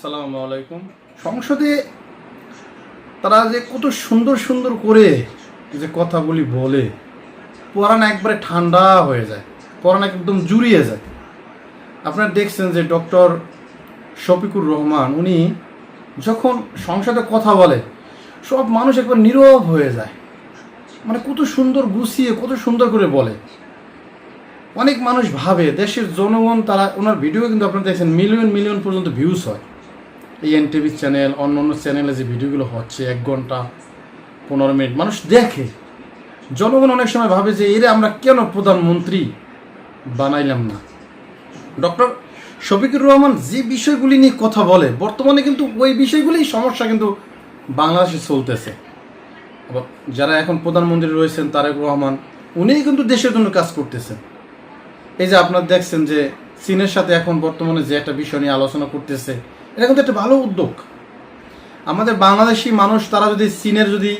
আসসালামু আলাইকুম। সংসদে তারা যে কত সুন্দর সুন্দর করে যে কথাগুলি বলে, পরাণ একবারে ঠান্ডা হয়ে যায়, পরাণ একদম জুড়িয়ে যায়। আপনারা দেখছেন যে ডক্টর শফিকুর রহমান উনি যখন সংসদে কথা বলে সব মানুষ একবার নীরব হয়ে যায়। মানে কত সুন্দর গুছিয়ে কত সুন্দর করে বলে। অনেক মানুষ ভাবে দেশের জনগণ, তারা ওনার ভিডিও কিন্তু আপনারা দেখছেন মিলিয়ন মিলিয়ন পর্যন্ত ভিউজ হয়। এই এনটিভি চ্যানেল, অন্য অন্য চ্যানেলে যে ভিডিওগুলো হচ্ছে 1 ঘন্টা 15 মিনিট মানুষ দেখে। জনগণ অনেক সময় ভাবে যে এরা আমরা কেন প্রধানমন্ত্রী বানাইলাম না। ডক্টর শফিকুর রহমান যে বিষয়গুলি নিয়ে কথা বলে বর্তমানে কিন্তু ওই বিষয়গুলি সমস্যা কিন্তু বাংলাদেশে চলতেছে। আবার যারা এখন প্রধানমন্ত্রী রয়েছেন তারেক রহমান, উনিই কিন্তু দেশের জন্য কাজ করতেছেন। এই যে আপনারা দেখছেন যে চীনের সাথে এখন বর্তমানে যে একটা বিষয় নিয়ে আলোচনা করতেছে, এটা কিন্তু একটা ভালো উদ্যোগ। আমাদের বাংলাদেশি মানুষ তারা যদি চীনের যদি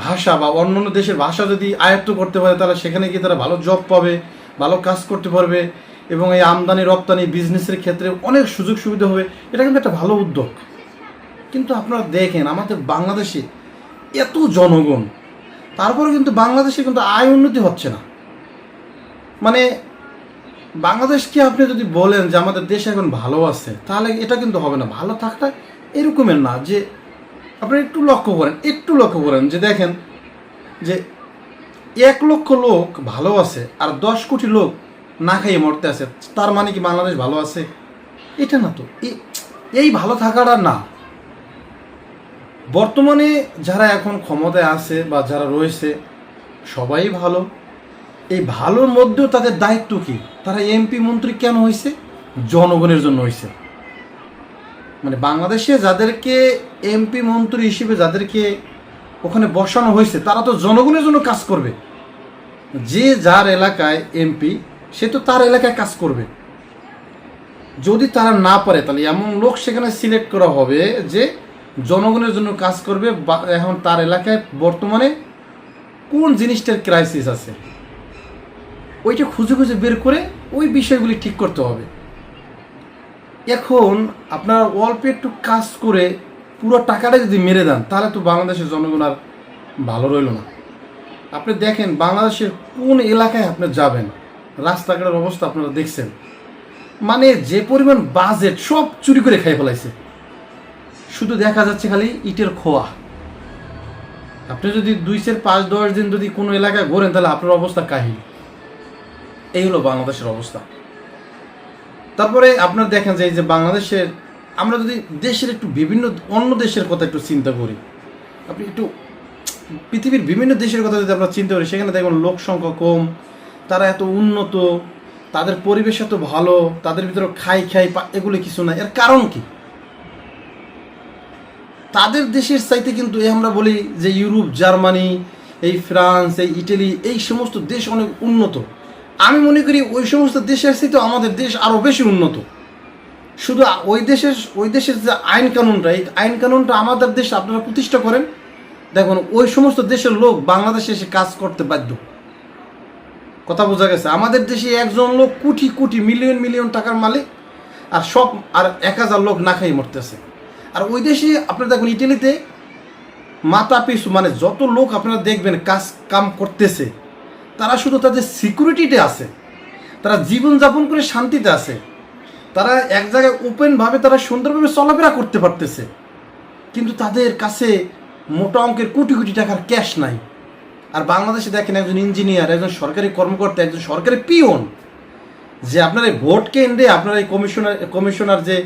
ভাষা বা অন্য অন্য দেশের ভাষা যদি আয়ত্ত করতে পারে, তাহলে সেখানে গিয়ে তারা ভালো জব পাবে, ভালো কাজ করতে পারবে এবং এই আমদানি রপ্তানি বিজনেসের ক্ষেত্রে অনেক সুযোগ সুবিধা হবে। এটা কিন্তু একটা ভালো উদ্যোগ। কিন্তু আপনারা দেখেন আমাদের বাংলাদেশে এত জনগণ, তারপরে কিন্তু বাংলাদেশে কিন্তু আয় উন্নতি হচ্ছে না। মানে বাংলাদেশকে আপনি যদি বলেন যে আমাদের দেশ এখন ভালো আছে, তাহলে এটা কিন্তু হবে না। ভালো থাকটা এরকমের না যে আপনি একটু লক্ষ্য করেন যে দেখেন যে 1 লক্ষ লোক ভালো আছে আর 10 কোটি লোক না খাইয়ে মরতে আছে, তার মানে কি বাংলাদেশ ভালো আছে? এটা না তো, এই ভালো থাকাটা না। বর্তমানে যারা এখন ক্ষমতায় আছে বা যারা রয়েছে সবাই ভালো। এই ভালোর মধ্যেও তাদের দায়িত্ব কি? তারা এমপি মন্ত্রী কেন হয়েছে? জনগণের জন্য হয়েছে। মানে বাংলাদেশে যাদেরকে এমপি মন্ত্রী হিসেবে যাদেরকে ওখানে বসানো হয়েছে, তারা তো জনগণের জন্য কাজ করবে। যে যার এলাকায় এমপি, সে তো তার এলাকায় কাজ করবে। যদি তারা না পারে, তাহলে এমন লোক সেখানে সিলেক্ট করা হবে যে জনগণের জন্য কাজ করবে। এখন তার এলাকায় বর্তমানে কোন জিনিসটার ক্রাইসিস আছে, ওইটা খুঁজে বের করে ওই বিষয়গুলি ঠিক করতে হবে। এখন আপনারা অল্প একটু কাজ করে পুরো টাকাটা যদি মেরে দেন, তাহলে তো বাংলাদেশের জনগণ আর ভালো রইল না। আপনি দেখেন বাংলাদেশের কোন এলাকায় আপনি যাবেন, রাস্তাঘাটের অবস্থা আপনারা দেখছেন। মানে যে পরিমাণ বাজেট সব চুরি করে খাই ফেলাইছে। শুধু দেখা যাচ্ছে খালি ইটের খোয়া। আপনি যদি 2-5-10 দিন যদি কোনো এলাকায় ঘোরেন, তাহলে আপনার অবস্থা কাহিল। এই হলো বাংলাদেশের অবস্থা। তারপরে আপনারা দেখেন যে এই যে বাংলাদেশের, আমরা যদি দেশের একটু বিভিন্ন অন্য দেশের কথা একটু চিন্তা করি, আপনি একটু পৃথিবীর বিভিন্ন দেশের কথা যদি আমরা চিন্তা করি, সেখানে দেখবেন লোক সংখ্যা কম, তারা এত উন্নত, তাদের পরিবেশ এত ভালো, তাদের ভিতরে খাই এগুলো কিছু না। এর কারণ কি? তাদের দেশের চাইতে কিন্তু আমরা বলি যে ইউরোপ, জার্মানি, এই ফ্রান্স, এই ইটালি, এই সমস্ত দেশ অনেক উন্নত। আমি মনে করি ওই সমস্ত দেশের চাইতে আমাদের দেশ আরও বেশি উন্নত। শুধু ওই দেশের যে আইন কানুনটা, এই আইন কানুনটা আমাদের দেশে আপনারা প্রতিষ্ঠা করেন, দেখুন ওই সমস্ত দেশের লোক বাংলাদেশে এসে কাজ করতে বাধ্য। কথা বোঝা গেছে? আমাদের দেশে একজন লোক কোটি কোটি মিলিয়ন মিলিয়ন টাকার মালিক, আর 1000 লোক না খাই মরতেছে। আর ওই দেশে আপনারা দেখুন ইটালিতে মাথা পিছু মানে যত লোক আপনারা দেখবেন কাম করতেছে, তারা শুধু তাদের সিকিউরিটিতে আছে, তারা জীবনযাপন করে শান্তিতে আছে, তারা এক জায়গায় ওপেনভাবে তারা সুন্দরভাবে চলাফেরা করতে পারতেছে। কিন্তু তাদের কাছে মোটা অঙ্কের কোটি কোটি টাকার ক্যাশ নাই। আর বাংলাদেশে দেখেন একজন ইঞ্জিনিয়ার, একজন সরকারি কর্মকর্তা, একজন সরকারি পিওন, যে আপনার এই ভোট কেন্দ্রে আপনার এই কমিশনার যে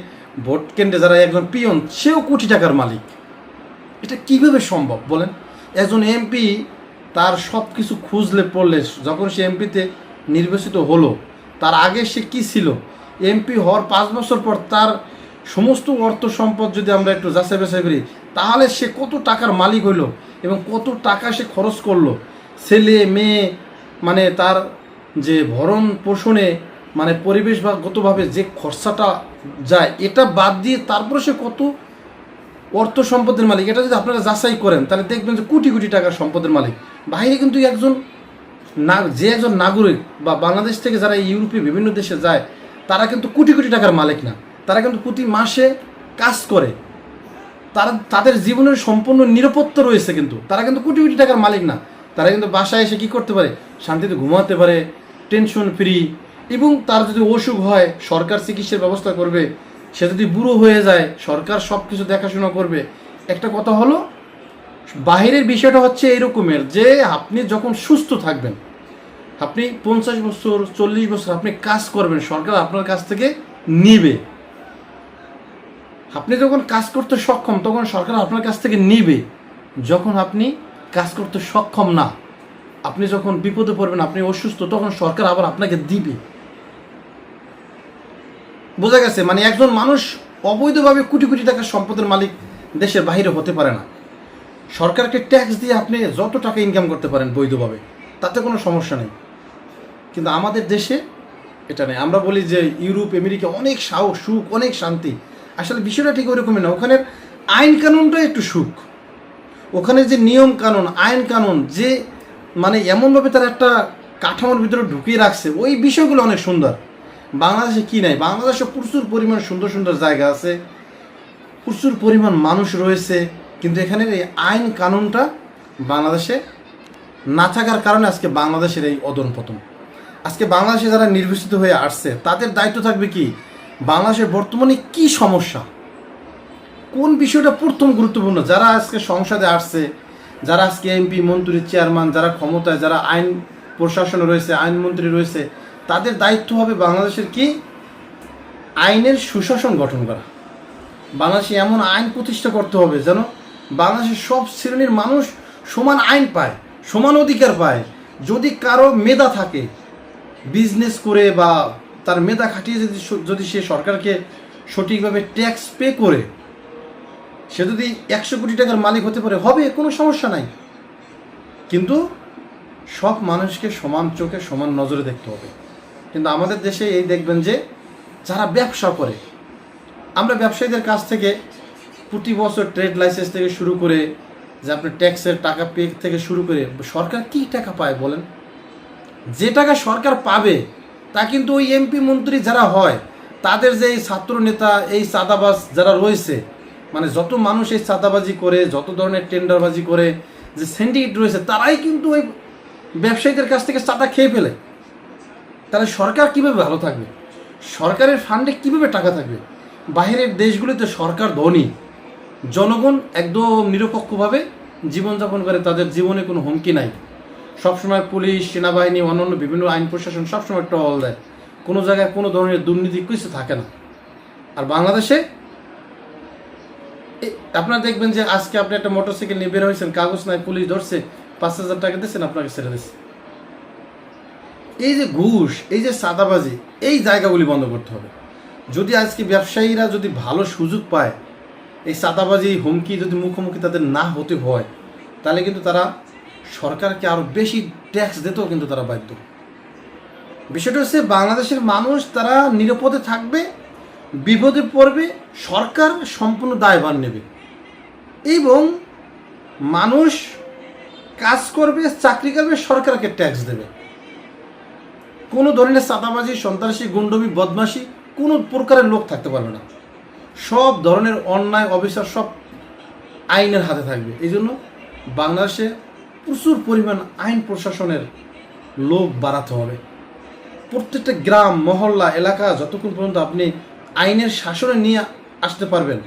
ভোট কেন্দ্রে যারা একজন পিওন, সেও কোটি টাকার মালিক। এটা কিভাবে সম্ভব বলেন? একজন এমপি তার সব কিছু খুঁজলে পড়লে, যখন সে এমপিতে নির্বাচিত হলো, তার আগে সে কি ছিল, এমপি হওয়ার 5 বছর পর তার সমস্ত অর্থ সম্পদ যদি আমরা একটু যাচাই বাছাই করি, তাহলে সে কত টাকার মালিক হইল এবং কত টাকা সে খরচ করলো ছেলে মেয়ে, মানে তার যে ভরণ পোষণে, মানে পরিবেশগতভাবে যে খরচাটা যায়, এটা বাদ দিয়ে তারপরে সে কত অর্থ সম্পদের মালিক। এটা যদি আপনারা যাচাই করেন, তাহলে দেখবেন যে কোটি কোটি টাকার সম্পদের মালিক। বাইরে কিন্তু একজন নাগরিক বা বাংলাদেশ থেকে যারা ইউরোপে বিভিন্ন দেশে যায়, তারা কিন্তু কোটি কোটি টাকার মালিক না। তারা কিন্তু প্রতি মাসে কাজ করে, তাদের জীবনের সম্পূর্ণ নিরাপত্তা রয়েছে, কিন্তু তারা কিন্তু কোটি কোটি টাকার মালিক না। তারা কিন্তু বাসায় এসে কী করতে পারে, শান্তিতে ঘুমাতে পারে, টেনশন ফ্রি। এবং তার যদি অসুখ হয় সরকার চিকিৎসার ব্যবস্থা করবে, সে যদি বুড়ো হয়ে যায় সরকার সব কিছু দেখাশোনা করবে। একটা কথা হলো, বাহিরের বিষয়টা হচ্ছে এরকমের যে আপনি যখন সুস্থ থাকবেন, আপনি 50 বছর 40 বছর আপনি কাজ করবেন, সরকার আপনার কাছ থেকে নিবে। আপনি যখন কাজ করতে সক্ষম তখন সরকার আপনার কাছ থেকে নিবে। যখন আপনি কাজ করতে সক্ষম না, আপনি যখন বিপদে পড়বেন, আপনি অসুস্থ, তখন সরকার আবার আপনাকে দিবে। বোঝা গেছে? মানে একজন মানুষ অবৈধভাবে কোটি কোটি টাকার সম্পদের মালিক দেশের বাইরে হতে পারে না। সরকারকে ট্যাক্স দিয়ে আপনি যত টাকা ইনকাম করতে পারেন বৈধভাবে, তাতে কোনো সমস্যা নেই। কিন্তু আমাদের দেশে এটা নেই। আমরা বলি যে ইউরোপ আমেরিকা অনেক সুখ, অনেক শান্তি। আসলে বিষয়টা ঠিক ওরকমই না। ওখানের আইন কানুনটা একটু সুখ, ওখানে যে নিয়ম কানুন, আইন কানুন যে মানে এমনভাবে তারা একটা কাঠামোর ভিতরে ঢুকিয়ে রাখছে, ওই বিষয়গুলো অনেক সুন্দর। বাংলাদেশে কি নাই? বাংলাদেশে প্রচুর পরিমাণ সুন্দর সুন্দর জায়গা আছে, প্রচুর পরিমাণ মানুষ রয়েছে, কিন্তু এখানের এই আইন কানুনটা বাংলাদেশে না থাকার কারণে আজকে বাংলাদেশের এই অধঃপতন। আজকে বাংলাদেশে যারা নির্বাচিত হয়ে আসছে তাদের দায়িত্ব থাকবে কি, বাংলাদেশের বর্তমানে কি সমস্যা, কোন বিষয়টা প্রথম গুরুত্বপূর্ণ। যারা আজকে সংসদে আসছে, যারা আজকে এমপি মন্ত্রী চেয়ারম্যান, যারা ক্ষমতায়, যারা আইন প্রশাসনে রয়েছে, আইনমন্ত্রী রয়েছে, তাদের দায়িত্ব হবে বাংলাদেশের কি, আইনের সুশাসন গঠন করা। বাংলাদেশে এমন আইন প্রতিষ্ঠা করতে হবে যেন বাংলাদেশের সব শ্রেণীর মানুষ সমান আইন পায়, সমান অধিকার পায়। যদি কারো মেধা থাকে, বিজনেস করে বা তার মেধা খাটিয়ে যদি সে সরকারকে সঠিকভাবে ট্যাক্স পে করে সে যদি 100 কোটি টাকার মালিক হতে পারে, হবে, কোনো সমস্যা নাই। কিন্তু সব মানুষকে সমান চোখে সমান নজরে দেখতে হবে। কিন্তু আমাদের দেশে এই দেখবেন যে যারা ব্যবসা করে, আমরা ব্যবসায়ীদের কাছ থেকে প্রতি বছর ট্রেড লাইসেন্স থেকে শুরু করে যে আপনার ট্যাক্সের টাকা পে থেকে শুরু করে সরকার কি টাকা পায় বলেন? যে টাকা সরকার পাবে তা কিন্তু ওই এমপি মন্ত্রী যারা হয় তাদের যে এই ছাত্র নেতা, এই চাঁদাবাজ যারা রয়েছে, মানে যত মানুষ এই চাঁদাবাজি করে, যত ধরনের টেন্ডারবাজি করে, যে সিন্ডিকেট রয়েছে, তারাই কিন্তু ওই ব্যবসায়ীদের কাছ থেকে চাঁদা খেয়ে ফেলে। তাহলে সরকার কীভাবে ভালো থাকবে? সরকারের ফান্ডে কীভাবে টাকা থাকবে? বাইরের দেশগুলিতে সরকার ধনী, জনগণ একদম নিরপেক্ষভাবে জীবনযাপন করে, তাদের জীবনে কোনো হুমকি নাই। সবসময় পুলিশ, সেনাবাহিনী, অন্যান্য বিভিন্ন আইন প্রশাসন সবসময় টহল দেয়, কোনো জায়গায় কোনো ধরনের দুর্নীতি কিছু থাকে না। আর বাংলাদেশে আপনারা দেখবেন যে আজকে আপনি একটা মোটরসাইকেল নিয়ে বের হয়েছেন, কাগজ নাই, পুলিশ ধরছে, 5,000 টাকা দিচ্ছেন, আপনাকে ছেড়ে দিচ্ছে। এই যে ঘুষ, এই যে চাঁদাবাজি, এই জায়গাগুলি বন্ধ করতে হবে। যদি আজকে ব্যবসায়ীরা যদি ভালো সুযোগ পায়, এই চাঁদাবাজি হুমকি যদি মুখোমুখি তাদের না হতে হয়, তাহলে কিন্তু তারা সরকারকে আরও বেশি ট্যাক্স দিতেও কিন্তু তারা বাধ্য। বিষয়টা হচ্ছে বাংলাদেশের মানুষ তারা নিরাপদে থাকবে, বিপদে পড়বে সরকার সম্পূর্ণ দায়ভার নেবে, এবং মানুষ কাজ করবে, চাকরি করবে, সরকারকে ট্যাক্স দেবে। কোনো ধরনের চাঁদাবাজি, সন্ত্রাসী, গুন্ডমি, বদমাশি কোনো প্রকারের লোক থাকতে পারবে না। সব ধরনের অন্যায় অবিচার সব আইনের হাতে থাকবে। এই জন্য বাংলাদেশে প্রচুর পরিমাণ আইন প্রশাসনের লোক বাড়াতে হবে। প্রত্যেকটা গ্রাম, মহল্লা, এলাকা যতক্ষণ পর্যন্ত আপনি আইনের শাসনে নিয়ে আসতে পারবেন,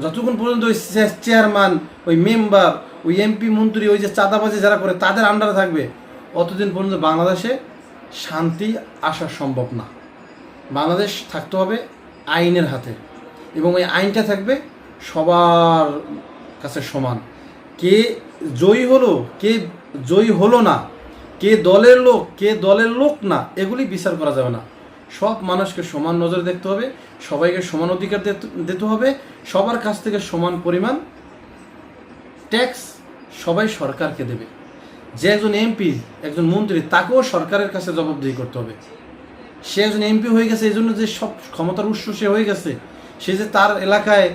যতক্ষণ পর্যন্ত ওই চেয়ারম্যান, ওই মেম্বার, ওই এমপি মন্ত্রী, ওই যে চাঁদাবাজি যারা করে তাদের আন্ডারে থাকবে, অতদিন পর্যন্ত বাংলাদেশে শান্তি আসা সম্ভব না। বাংলাদেশ থাকতে হবে আইনের হাতে, এবং ওই আইনটা থাকবে সবার কাছে সমান। কে জয়ী হলো, কে জয়ী হলো না, কে দলের লোক, কে দলের লোক না, এগুলি বিচার করা যাবে না। সব মানুষকে সমান নজরে দেখতে হবে, সবাইকে সমান অধিকার দিতে হবে, সবার কাছ থেকে সমান পরিমাণ ট্যাক্স সবাই সরকারকে দেবে। যে একজন এমপি, একজন মন্ত্রী, তাকেও সরকারের কাছে জবাবদিহি করতে হবে। সে একজন এমপি হয়ে গেছে, এই জন্য যে সব ক্ষমতার উৎস সে হয়ে গেছে, সে যে তার এলাকায়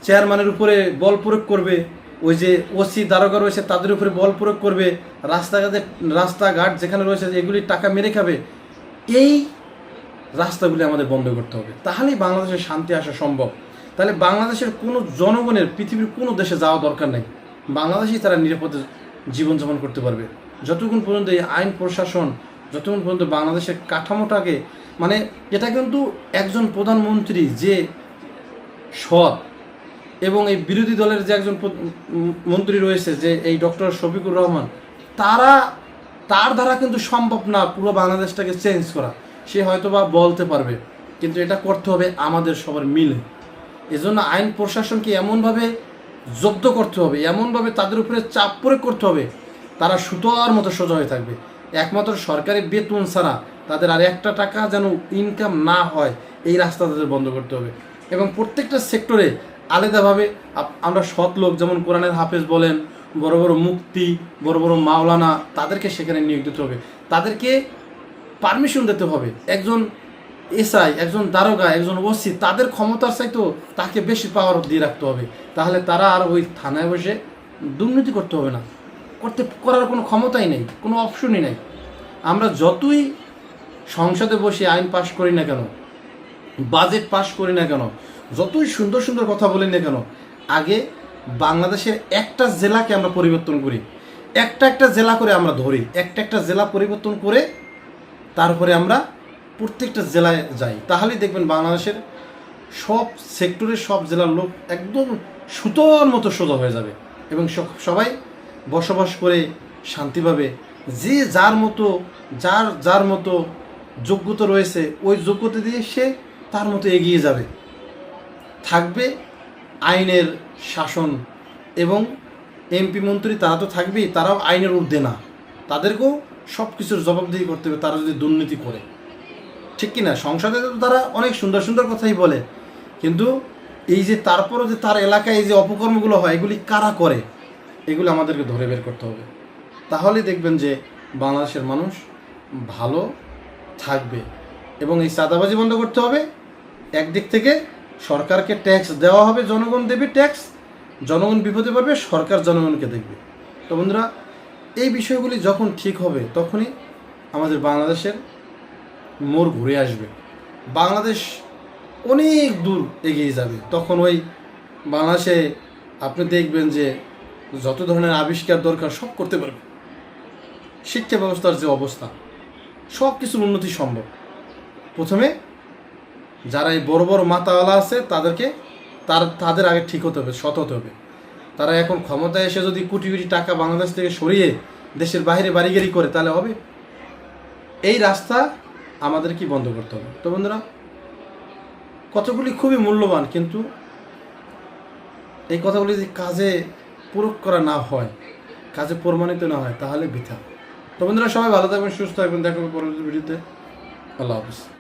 চেয়ারম্যানের উপরে বল প্রয়োগ করবে, ওই যে ওসি দারোগা রয়েছে তাদের উপরে বল প্রয়োগ করবে, রাস্তাঘাট যেখানে রয়েছে এগুলি টাকা মেরে খাবে, এই রাস্তাগুলি আমাদের বন্ধ করতে হবে। তাহলেই বাংলাদেশে শান্তি আসা সম্ভব। তাহলে বাংলাদেশের কোনো জনগণের পৃথিবীর কোনো দেশে যাওয়া দরকার নেই, বাংলাদেশেই তারা নিরাপদে জীবনযাপন করতে পারবে। যতক্ষণ পর্যন্ত এই আইন প্রশাসন, যতক্ষণ পর্যন্ত বাংলাদেশের কাঠামোটাকে, মানে এটা কিন্তু একজন প্রধানমন্ত্রী যে সৎ, এবং এই বিরোধী দলের যে একজন মন্ত্রী রয়েছে যে এই ডক্টর শফিকুর রহমান, তার দ্বারা কিন্তু সম্ভব না পুরো বাংলাদেশটাকে চেঞ্জ করা। সে হয়তো বা বলতে পারবে, কিন্তু এটা করতে হবে আমাদের সবার মিলে। এজন্য আইন প্রশাসনকে এমনভাবে জব্দ করতে হবে, এমনভাবে তাদের উপরে চাপ প্রয়োগ করতে হবে, তারা সুতোর মতো সোজা হয়ে থাকবে। একমাত্র সরকারি বেতন ছাড়া তাদের আর একটা টাকা যেন ইনকাম না হয়, এই রাস্তা তাদের বন্ধ করতে হবে। এবং প্রত্যেকটা সেক্টরে আলাদাভাবে আমরা সৎ লোক, যেমন কোরআনের হাফেজ বলেন, বড় বড় মুফতি, বড় বড় মাওলানা, তাদেরকে সেখানে নিয়োগ দিতে হবে, তাদেরকে পারমিশন দিতে হবে। একজন এসআই, একজন দারোগা, একজন ওসি, তাদের ক্ষমতার চাইতেও তাকে বেশি পাওয়ার দিয়ে রাখতে হবে। তাহলে তারা আর ওই থানায় বসে দুর্নীতি করতে হবে না, করার কোনো ক্ষমতাই নেই, কোনো অপশনই নেই। আমরা যতই সংসদে বসে আইন পাশ করি না কেন, বাজেট পাশ করি না কেন, যতই সুন্দর সুন্দর কথা বলি না কেন, আগে বাংলাদেশের একটা জেলাকে আমরা পরিবর্তন করি, একটা জেলা করে আমরা ধরি, একটা জেলা পরিবর্তন করে তারপরে আমরা প্রত্যেকটা জেলায় যাই। তাহলেই দেখবেন বাংলাদেশের সব সেক্টরের সব জেলার লোক একদম সুতোর মতো সোজা হয়ে যাবে, এবং সবাই বসবাস করে শান্তিভাবে, যে যার মতো যোগ্যতা রয়েছে ওই যোগ্যতা দিয়ে সে তার মতো এগিয়ে যাবে। থাকবে আইনের শাসন, এবং এমপি মন্ত্রী তারা তো থাকবেই, তারাও আইনের ঊর্ধ্বে না, তাদেরকেও সব কিছুর জবাবদিহি করতে হবে তারা যদি দুর্নীতি করে, ঠিক কিনা? সংসদে তো তারা অনেক সুন্দর সুন্দর কথাই বলে, কিন্তু এই যে তারপরও যে তার এলাকায় এই যে অপকর্মগুলো হয়, এগুলি কারা করে, এগুলো আমাদেরকে ধরে বের করতে হবে। তাহলেই দেখবেন যে বাংলাদেশের মানুষ ভালো থাকবে। এবং এই চাঁদাবাজি বন্ধ করতে হবে। একদিক থেকে সরকারকে ট্যাক্স দেওয়া হবে, জনগণ দেবে ট্যাক্স, জনগণ বিপদে পড়বে, সরকার জনগণকে দেখবে। তো বন্ধুরা, এই বিষয়গুলি যখন ঠিক হবে তখনই আমাদের বাংলাদেশের মোড় ঘুরে আসবে, বাংলাদেশ অনেক দূর এগিয়ে যাবে। তখন ওই বাংলাদেশে আপনি দেখবেন যে যত ধরনের আবিষ্কার দরকার সব করতে পারবে। শিক্ষা ব্যবস্থার যে অবস্থা, সব কিছুর উন্নতি সম্ভব। প্রথমে যারা এই বড় বড় মাতাওয়ালা আছে তাদের আগে ঠিক হতে হবে, সৎ হতে হবে। তারা এখন ক্ষমতায় এসে যদি কোটি কোটি টাকা বাংলাদেশ থেকে সরিয়ে দেশের বাইরে বাড়িগাড়ি করে, তাহলে হবে? এই রাস্তা আমাদের কি বন্ধ করতে হবে। তো বন্ধুরা, কথাগুলি খুবই মূল্যবান, কিন্তু এই কথাগুলি যদি কাজে প্রয়োগ করা না হয়, কাজে প্রমাণিত না হয়, তাহলে বৃথা। তো বন্ধুরা, সবাই ভালো থাকবেন, সুস্থ থাকবেন, দেখা হবে পরবর্তী ভিডিওতে। আল্লাহ হাফিজ।